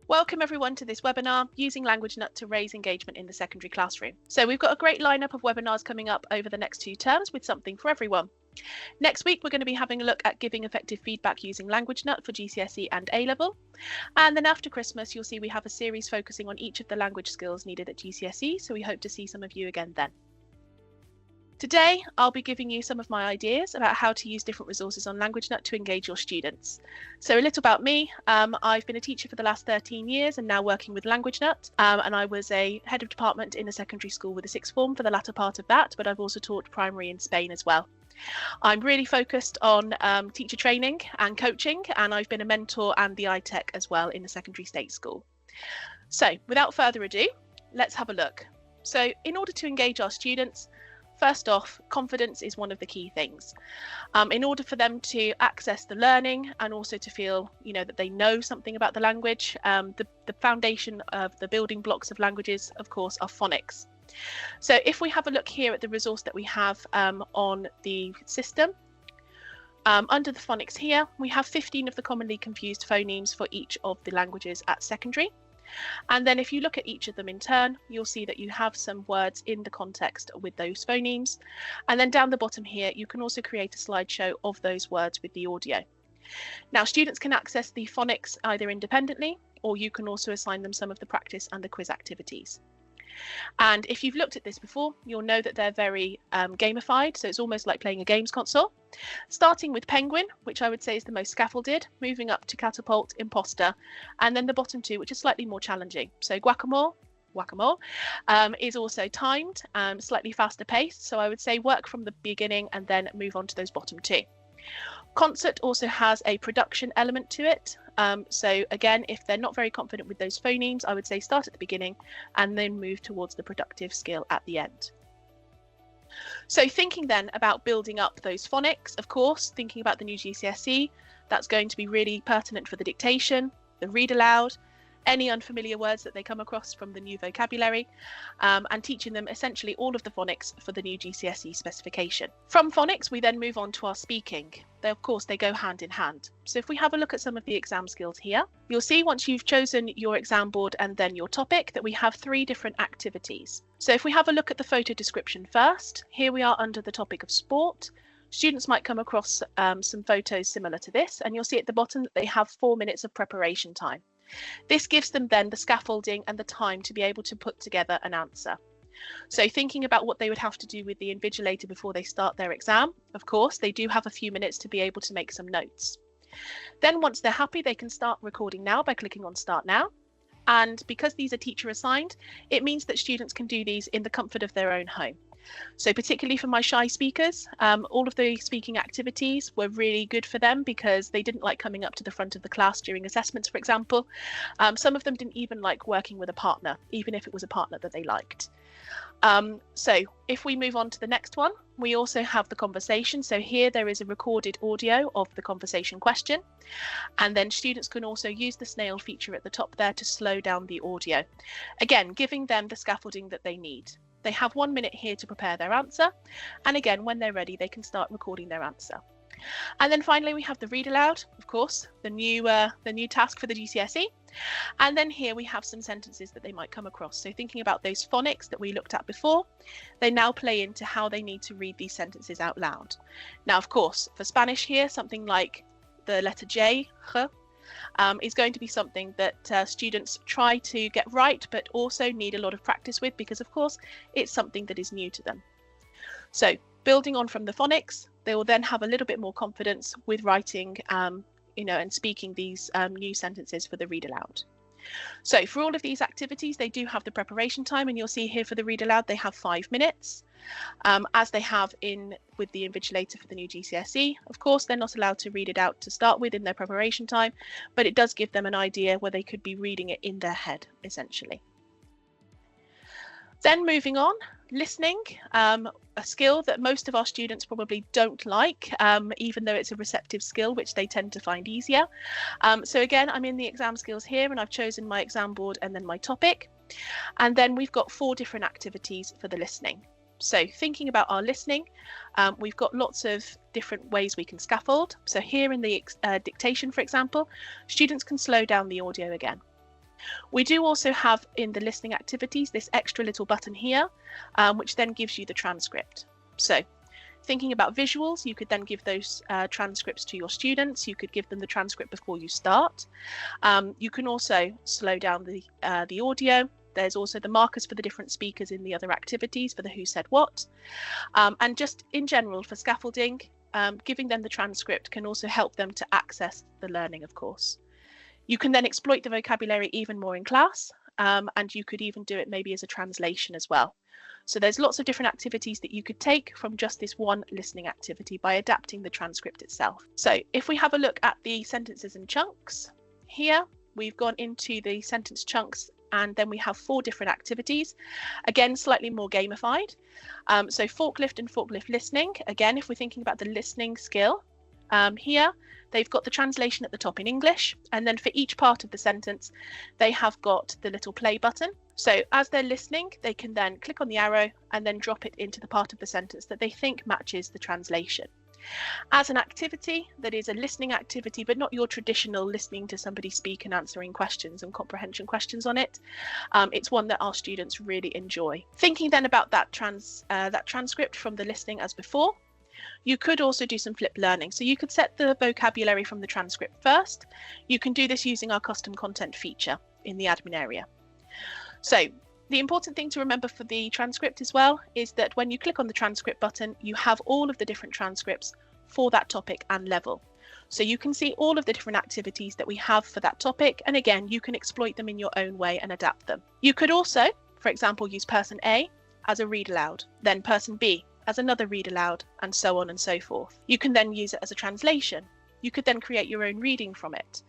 Welcome everyone to this webinar, Using Languagenut to Raise Engagement in the Secondary Classroom. So we've got a great lineup of webinars coming up over the next 2 terms with something for everyone. Next week, we're going to be having a look at giving effective feedback using Languagenut for GCSE and A-level. And then after Christmas, you'll see we have a series focusing on each of the language skills needed at GCSE, so we hope to see some of you again then. Today, I'll be giving you some of my ideas about how to use different resources on Languagenut to engage your students. So a little about me. I've been a teacher for the last 13 years and now working with Languagenut. And I was a head of department in a secondary school with a sixth form for the latter part of that, but I've also taught primary in Spain as well. I'm really focused on teacher training and coaching, and I've been a mentor and the iTech as well in a secondary state school. So without further ado, let's have a look. So in order to engage our students, first off, confidence is one of the key things. In order for them to access the learning and also to feel, that they know something about the language, the foundation of the building blocks of languages, of course, are phonics. So if we have a look here at the resource that we have on the system, under the phonics here, we have 15 of the commonly confused phonemes for each of the languages at secondary. And then if you look at each of them in turn, you'll see that you have some words in the context with those phonemes. And then down the bottom here, you can also create a slideshow of those words with the audio. Now, students can access the phonics either independently, or you can also assign them some of the practice and the quiz activities. And if you've looked at this before, you'll know that they're very gamified. So it's almost like playing a games console, starting with Penguin, which I would say is the most scaffolded, moving up to Catapult, Imposter, and then the bottom two, which is slightly more challenging. So Guacamole is also timed, slightly faster paced. So I would say work from the beginning and then move on to those bottom two. Concert also has a production element to it. So again, if they're not very confident with those phonemes, I would say start at the beginning and then move towards the productive skill at the end. So thinking then about building up those phonics, of course, thinking about the new GCSE, that's going to be really pertinent for the dictation, the read aloud, any unfamiliar words that they come across from the new vocabulary, and teaching them essentially all of the phonics for the new GCSE specification. From phonics, we then move on to our speaking. Of course, they go hand in hand. So if we have a look at some of the exam skills here, you'll see once you've chosen your exam board and then your topic that we have 3 different activities. So if we have a look at the photo description first, here we are under the topic of sport. Students might come across some photos similar to this, and you'll see at the bottom that they have 4 minutes of preparation time. This gives them then the scaffolding and the time to be able to put together an answer. So thinking about what they would have to do with the invigilator before they start their exam, of course, they do have a few minutes to be able to make some notes. Then once they're happy, they can start recording now by clicking on Start Now. And because these are teacher assigned, it means that students can do these in the comfort of their own home. So particularly for my shy speakers, all of the speaking activities were really good for them because they didn't like coming up to the front of the class during assessments, for example. Some of them didn't even like working with a partner, even if it was a partner that they liked. So if we move on to the next one, we also have the conversation. So here there is a recorded audio of the conversation question. And then students can also use the snail feature at the top there to slow down the audio. Again, giving them the scaffolding that they need. They have 1 minute here to prepare their answer. And again, when they're ready, they can start recording their answer. And then finally, we have the read aloud, of course, the new task for the GCSE. And then here we have some sentences that they might come across. So thinking about those phonics that we looked at before, they now play into how they need to read these sentences out loud. Now, of course, for Spanish here, something like the letter J, is going to be something that students try to get right, but also need a lot of practice with because, of course, it's something that is new to them. So building on from the phonics, they will then have a little bit more confidence with writing, and speaking these new sentences for the read aloud. So for all of these activities, they do have the preparation time, and you'll see here for the read aloud, they have 5 minutes. As they have with the invigilator for the new GCSE. Of course, they're not allowed to read it out to start with in their preparation time, but it does give them an idea where they could be reading it in their head, essentially. Then moving on, listening, a skill that most of our students probably don't like, even though it's a receptive skill, which they tend to find easier. So again, I'm in the exam skills here, and I've chosen my exam board and then my topic. And then we've got 4 different activities for the listening. So thinking about our listening, we've got lots of different ways we can scaffold. So here in the dictation, for example, students can slow down the audio again. We do also have in the listening activities this extra little button here, which then gives you the transcript. So thinking about visuals, you could then give those transcripts to your students. You could give them the transcript before you start. You can also slow down the audio. There's also the markers for the different speakers in the other activities for the who said what. And just in general for scaffolding, giving them the transcript can also help them to access the learning, of course. You can then exploit the vocabulary even more in class, and you could even do it maybe as a translation as well. So there's lots of different activities that you could take from just this one listening activity by adapting the transcript itself. So if we have a look at the sentences and chunks, here we've gone into the sentence chunks, and then we have 4 different activities, again slightly more gamified. So forklift and forklift listening, again if we're thinking about the listening skill, here they've got the translation at the top in English, and then for each part of the sentence they have got the little play button. So as they're listening, they can then click on the arrow and then drop it into the part of the sentence that they think matches the translation. As an activity that is a listening activity, but not your traditional listening to somebody speak and answering questions and comprehension questions on it, it's one that our students really enjoy. Thinking then about that transcript from the listening as before, you could also do some flipped learning. So you could set the vocabulary from the transcript first. You can do this using our custom content feature in the admin area. So the important thing to remember for the transcript as well is that when you click on the transcript button, you have all of the different transcripts for that topic and level. So you can see all of the different activities that we have for that topic. And again, you can exploit them in your own way and adapt them. You could also, for example, use person A as a read aloud, then person B as another read aloud, and so on and so forth. You can then use it as a translation. You could then create your own reading from it.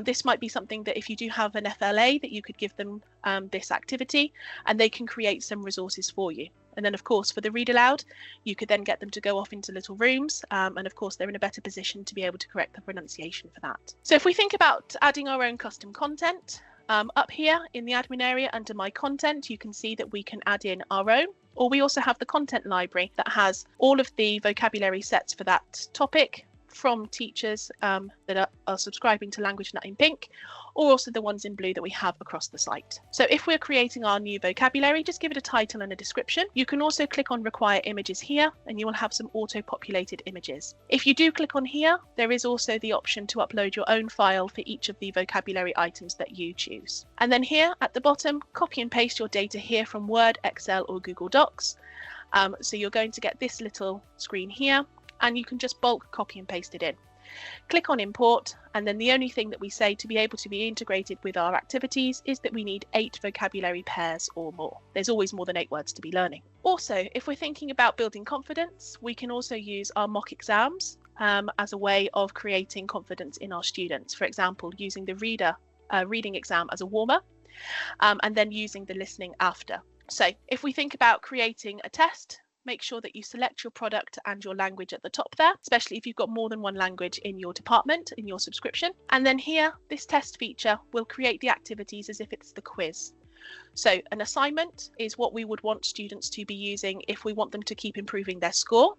This might be something that if you do have an FLA, that you could give them this activity and they can create some resources for you. And then of course for the read aloud, you could then get them to go off into little rooms, and of course they're in a better position to be able to correct the pronunciation for that. So if we think about adding our own custom content, up here in the admin area under my content, you can see that we can add in our own, or we also have the content library that has all of the vocabulary sets for that topic from teachers that are subscribing to Languagenut in pink, or also the ones in blue that we have across the site. So if we're creating our new vocabulary, just give it a title and a description. You can also click on require images here and you will have some auto-populated images. If you do click on here, there is also the option to upload your own file for each of the vocabulary items that you choose. And then here at the bottom, copy and paste your data here from Word, Excel or Google Docs. So you're going to get this little screen here, and you can just bulk copy and paste it in. Click on import, and then the only thing that we say to be able to be integrated with our activities is that we need 8 vocabulary pairs or more. There's always more than 8 words to be learning. Also, if we're thinking about building confidence, we can also use our mock exams as a way of creating confidence in our students. For example, using the reading exam as a warmer, and then using the listening after. So if we think about creating a test, make sure that you select your product and your language at the top there, especially if you've got more than one language in your department, in your subscription. And then here, this test feature will create the activities as if it's the quiz. So an assignment is what we would want students to be using if we want them to keep improving their score.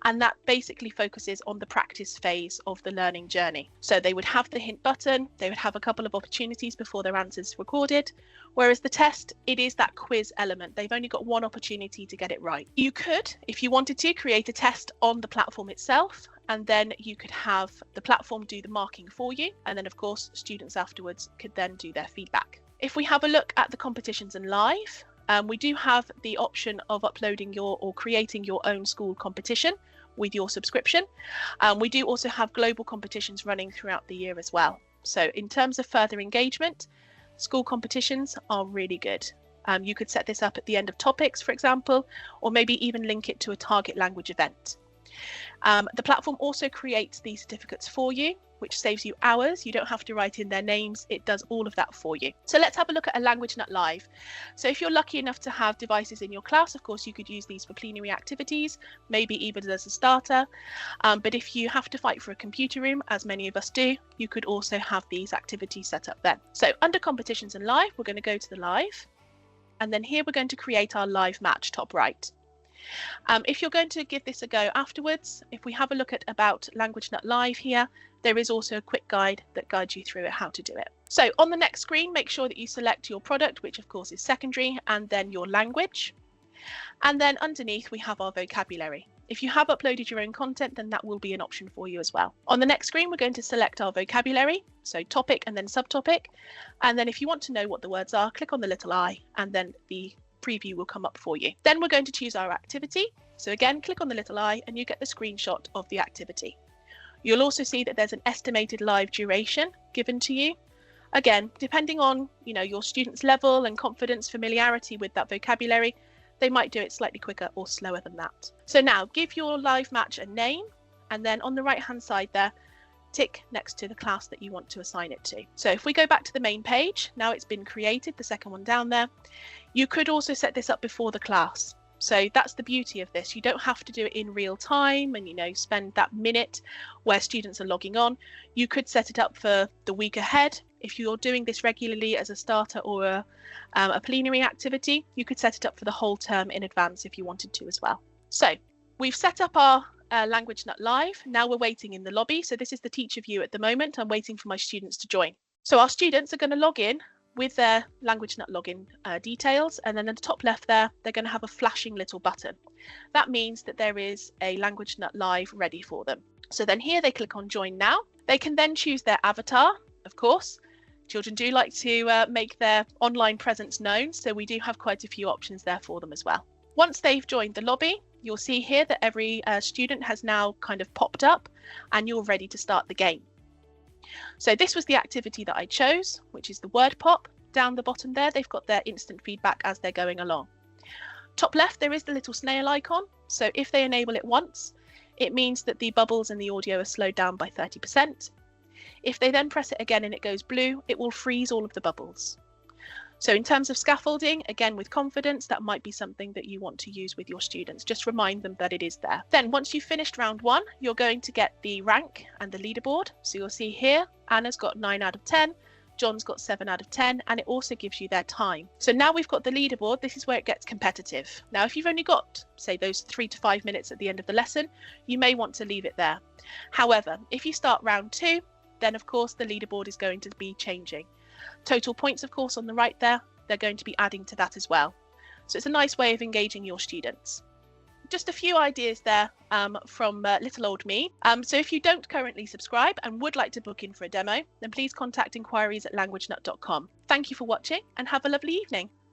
And that basically focuses on the practice phase of the learning journey. So they would have the hint button, they would have a couple of opportunities before their answers recorded, whereas the test, it is that quiz element. They've only got one opportunity to get it right. You could, if you wanted to, create a test on the platform itself, and then you could have the platform do the marking for you, and then of course students afterwards could then do their feedback. If we have a look at the competitions and live, we do have the option of uploading or creating your own school competition with your subscription. We do also have global competitions running throughout the year as well. So in terms of further engagement, school competitions are really good. You could set this up at the end of topics, for example, or maybe even link it to a target language event. The platform also creates these certificates for you, which saves you hours. You don't have to write in their names. It does all of that for you. So let's have a look at a Languagenut Live. So if you're lucky enough to have devices in your class, of course, you could use these for plenary activities, maybe even as a starter. But if you have to fight for a computer room, as many of us do, you could also have these activities set up then. So under competitions and live, we're going to go to the live. And then here we're going to create our live match top right. If you're going to give this a go afterwards, if we have a look at about Languagenut Live here, there is also a quick guide that guides you through how to do it. So on the next screen, make sure that you select your product, which of course is secondary, and then your language. And then underneath we have our vocabulary. If you have uploaded your own content, then that will be an option for you as well. On the next screen, we're going to select our vocabulary, so topic and then subtopic. And then if you want to know what the words are, click on the little I, and then the preview will come up for you. Then we're going to choose our activity. So again, click on the little I and you get the screenshot of the activity. You'll also see that there's an estimated live duration given to you. Again, depending on your student's level and confidence, familiarity with that vocabulary, they might do it slightly quicker or slower than that. So now give your live match a name, and then on the right hand side there, tick next to the class that you want to assign it to. So if we go back to the main page, now it's been created, the second one down there, you could also set this up before the class. So that's the beauty of this. You don't have to do it in real time and spend that minute where students are logging on. You could set it up for the week ahead. If you're doing this regularly as a starter or a plenary activity, you could set it up for the whole term in advance if you wanted to as well. So we've set up our Languagenut Live. Now we're waiting in the lobby. So this is the teacher view at the moment. I'm waiting for my students to join. So our students are going to log in with their Languagenut login details, and then at the top left there, they're going to have a flashing little button. That means that there is a Languagenut Live ready for them. So then here they click on Join Now. They can then choose their avatar, of course. Children do like to make their online presence known, so we do have quite a few options there for them as well. Once they've joined the lobby, you'll see here that every student has now kind of popped up and you're ready to start the game. So this was the activity that I chose, which is the word pop. Down the bottom there, they've got their instant feedback as they're going along. Top left, there is the little snail icon. So if they enable it once, it means that the bubbles and the audio are slowed down by 30%. If they then press it again and it goes blue, it will freeze all of the bubbles. So in terms of scaffolding, again with confidence, that might be something that you want to use with your students. Just remind them that it is there. Then once you've finished round one, you're going to get the rank and the leaderboard. So you'll see here, Anna's got 9 out of 10, John's got 7 out of 10, and it also gives you their time. So now we've got the leaderboard, this is where it gets competitive. Now, if you've only got, say, those 3 to 5 minutes at the end of the lesson, you may want to leave it there. However, if you start round 2, then of course the leaderboard is going to be changing. Total points, of course, on the right there, they're going to be adding to that as well. So it's a nice way of engaging your students. Just a few ideas there from little old me. So if you don't currently subscribe and would like to book in for a demo, then please contact inquiries@languagenut.com. Thank you for watching and have a lovely evening.